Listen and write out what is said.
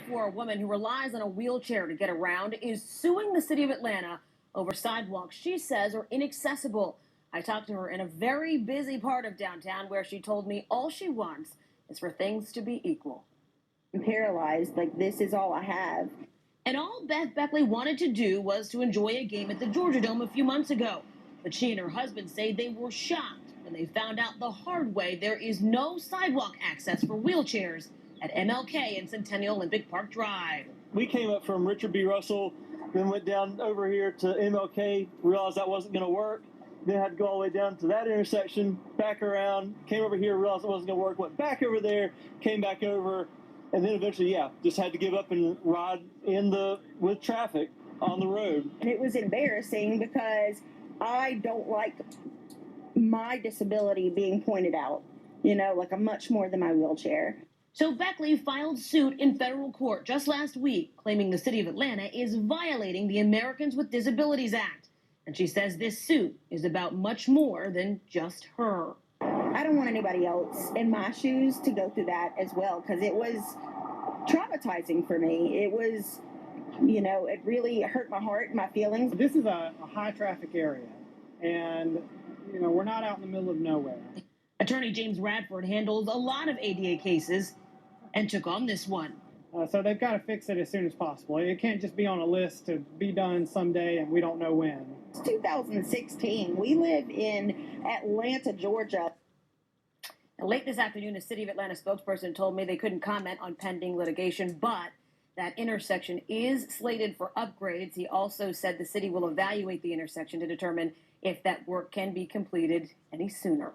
4 a woman who relies on a wheelchair to get around is suing the city of Atlanta over sidewalks she says are inaccessible. I talked to her in a very busy part of downtown where she told me all she wants is for things to be equal. I'm paralyzed, like this is all I have. And all Beth Beckley wanted to do was to enjoy a game at the Georgia Dome a few months ago. But she and her husband say they were shocked when they found out the hard way there is no sidewalk access for wheelchairs at MLK and Centennial Olympic Park Drive. We came up from Richard B. Russell, then went down over here to MLK, realized that wasn't going to work, then had to go all the way down to that intersection, back around, came over here, realized it wasn't going to work, went back over there, came back over, and then eventually, just had to give up and ride with traffic on the road. And it was embarrassing because I don't like my disability being pointed out, like I'm much more than my wheelchair. So Beckley filed suit in federal court just last week, claiming the city of Atlanta is violating the Americans with Disabilities Act. And she says this suit is about much more than just her. I don't want anybody else in my shoes to go through that as well, because it was traumatizing for me. It was, it really hurt my heart and my feelings. This is a high traffic area, and, we're not out in the middle of nowhere. Attorney James Radford handles a lot of ADA cases and took on this one. So they've got to fix it as soon as possible. It can't just be on a list to be done someday and we don't know when. It's 2016. We live in Atlanta, Georgia. Now, late this afternoon, a City of Atlanta spokesperson told me they couldn't comment on pending litigation, but that intersection is slated for upgrades. He also said the city will evaluate the intersection to determine if that work can be completed any sooner.